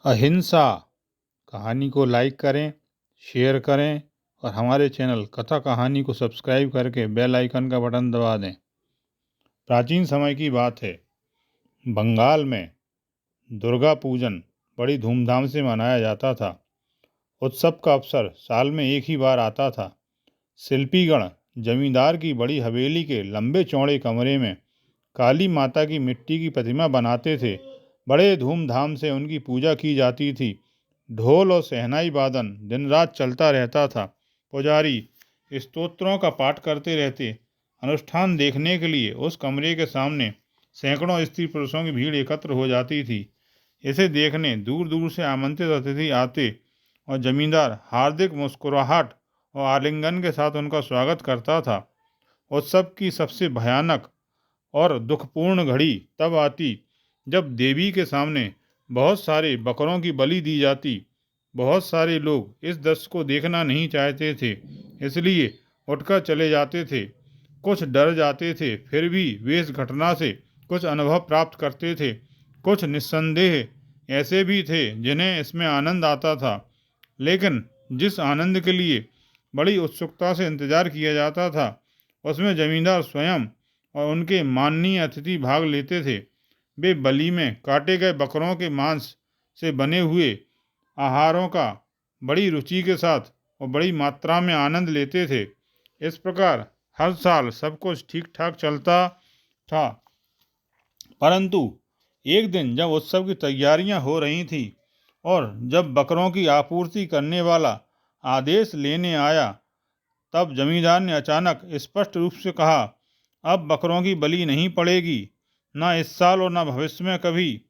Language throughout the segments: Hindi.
अहिंसा कहानी को लाइक करें, शेयर करें और हमारे चैनल कथा कहानी को सब्सक्राइब करके बेल आइकन का बटन दबा दें। प्राचीन समय की बात है। बंगाल में दुर्गा पूजन बड़ी धूमधाम से मनाया जाता था। उत्सव का अवसर साल में एक ही बार आता था। शिल्पीगण जमींदार की बड़ी हवेली के लंबे चौड़े कमरे में काली माता की मिट्टी की प्रतिमा बनाते थे। बड़े धूमधाम से उनकी पूजा की जाती थी। ढोल और शहनाई वादन दिन रात चलता रहता था। पुजारी स्तोत्रों का पाठ करते रहते। अनुष्ठान देखने के लिए उस कमरे के सामने सैकड़ों स्त्री पुरुषों की भीड़ एकत्र हो जाती थी। इसे देखने दूर दूर से आमंत्रित अतिथि आते और जमींदार हार्दिक मुस्कुराहट और आलिंगन के साथ उनका स्वागत करता था। उत्सव की सबसे भयानक और दुखपूर्ण घड़ी तब आती जब देवी के सामने बहुत सारे बकरों की बलि दी जाती। बहुत सारे लोग इस दृश्य को देखना नहीं चाहते थे, इसलिए उठकर चले जाते थे। कुछ डर जाते थे, फिर भी वे इस घटना से कुछ अनुभव प्राप्त करते थे। कुछ निस्संदेह ऐसे भी थे जिन्हें इसमें आनंद आता था, लेकिन जिस आनंद के लिए बड़ी उत्सुकता से इंतजार किया जाता था, उसमें जमींदार स्वयं और उनके माननीय अतिथि भाग लेते थे। वे बलि में काटे गए बकरों के मांस से बने हुए आहारों का बड़ी रुचि के साथ और बड़ी मात्रा में आनंद लेते थे। इस प्रकार हर साल सब कुछ ठीक ठाक चलता था, परंतु एक दिन जब उत्सव की तैयारियां हो रही थी और जब बकरों की आपूर्ति करने वाला आदेश लेने आया, तब जमींदार ने अचानक स्पष्ट रूप से कहा, अब बकरों की बलि नहीं पड़ेगी, न इस साल और न भविष्य में कभी।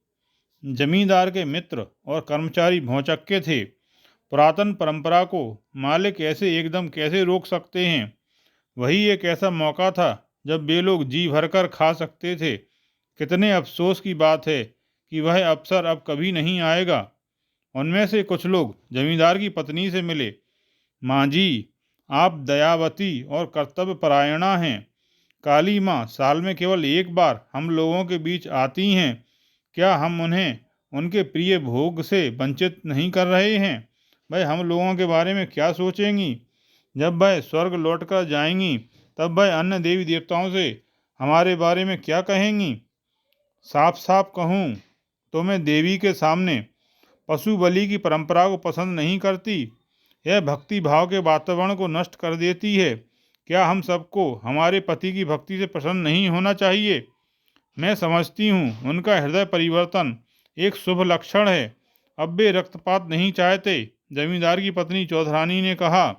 जमींदार के मित्र और कर्मचारी भौंचक्के थे। पुरातन परंपरा को मालिक ऐसे एकदम कैसे रोक सकते हैं। वही एक ऐसा मौका था जब वे लोग जी भरकर खा सकते थे। कितने अफसोस की बात है कि वह अवसर अब कभी नहीं आएगा। उनमें से कुछ लोग जमींदार की पत्नी से मिले। माँ जी, आप दयावती और कर्तव्यपरायणा हैं। काली माँ साल में केवल एक बार हम लोगों के बीच आती हैं। क्या हम उन्हें उनके प्रिय भोग से वंचित नहीं कर रहे हैं? वह हम लोगों के बारे में क्या सोचेंगी? जब वह स्वर्ग लौटकर जाएंगी, तब वह अन्य देवी देवताओं से हमारे बारे में क्या कहेंगी? साफ साफ कहूँ तो मैं देवी के सामने पशु बलि की परंपरा को पसंद नहीं करती। यह भक्ति भाव के वातावरण को नष्ट कर देती है। क्या हम सबको हमारे पति की भक्ति से प्रसन्न नहीं होना चाहिए? मैं समझती हूँ उनका हृदय परिवर्तन एक शुभ लक्षण है। अब वे रक्तपात नहीं चाहते, जमींदार की पत्नी चौधरानी ने कहा।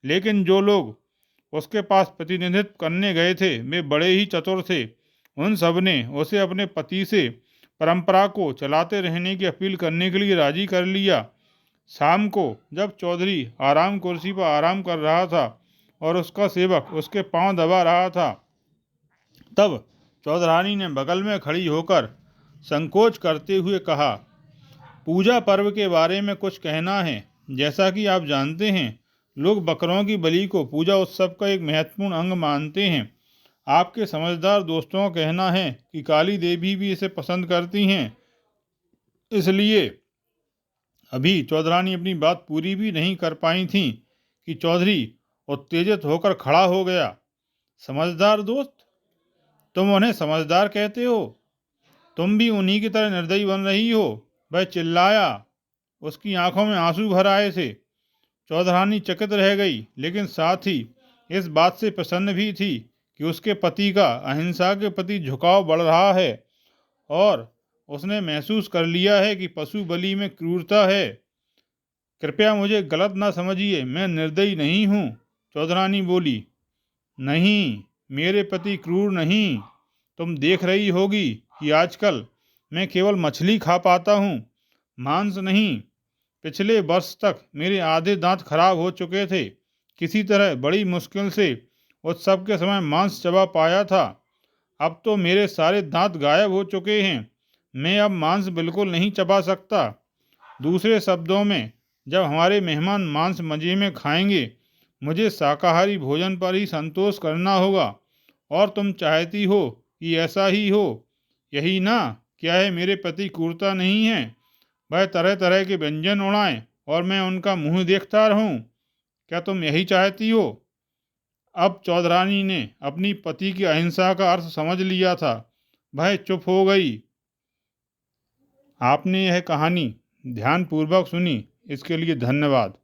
लेकिन जो लोग उसके पास प्रतिनिधित्व करने गए थे वे बड़े ही चतुर थे। उन सब ने उसे अपने पति से परंपरा को चलाते रहने की अपील करने के लिए राजी कर लिया। शाम को जब चौधरी आराम कुर्सी पर आराम कर रहा था और उसका सेवक उसके पांव दबा रहा था, तब चौधरानी ने बगल में खड़ी होकर संकोच करते हुए कहा, पूजा पर्व के बारे में कुछ कहना है। जैसा कि आप जानते हैं, लोग बकरों की बलि को पूजा उत्सव का एक महत्वपूर्ण अंग मानते हैं। आपके समझदार दोस्तों का कहना है कि काली देवी भी इसे पसंद करती हैं। इसलिए अभी चौधरानी अपनी बात पूरी भी नहीं कर पाई थी कि चौधरी उत्तेजित होकर खड़ा हो गया। समझदार दोस्त? तुम उन्हें समझदार कहते हो? तुम भी उन्हीं की तरह निर्दयी बन रही हो। वह चिल्लाया। उसकी आंखों में आंसू भर आए थे। चौधरानी चकित रह गई, लेकिन साथ ही इस बात से प्रसन्न भी थी कि उसके पति का अहिंसा के प्रति झुकाव बढ़ रहा है और उसने महसूस कर लिया है कि पशु बलि में क्रूरता है। कृपया मुझे गलत ना समझिए, मैं निर्दयी नहीं हूँ, चौधरानी बोली। नहीं, मेरे पति क्रूर नहीं। तुम देख रही होगी कि आजकल मैं केवल मछली खा पाता हूँ, मांस नहीं। पिछले वर्ष तक मेरे आधे दांत खराब हो चुके थे। किसी तरह बड़ी मुश्किल से उत्सव के समय मांस चबा पाया था। अब तो मेरे सारे दांत गायब हो चुके हैं। मैं अब मांस बिल्कुल नहीं चबा सकता। दूसरे शब्दों में, जब हमारे मेहमान मांस मजे में खाएंगे, मुझे शाकाहारी भोजन पर ही संतोष करना होगा। और तुम चाहती हो कि ऐसा ही हो, यही ना? क्या है मेरे पति क्रूरता नहीं है? वह तरह तरह के व्यंजन उड़ाएं और मैं उनका मुंह देखता रहूं? क्या तुम यही चाहती हो? अब चौधरानी ने अपनी पति की अहिंसा का अर्थ समझ लिया था। वह चुप हो गई। आपने यह कहानी ध्यानपूर्वक सुनी, इसके लिए धन्यवाद।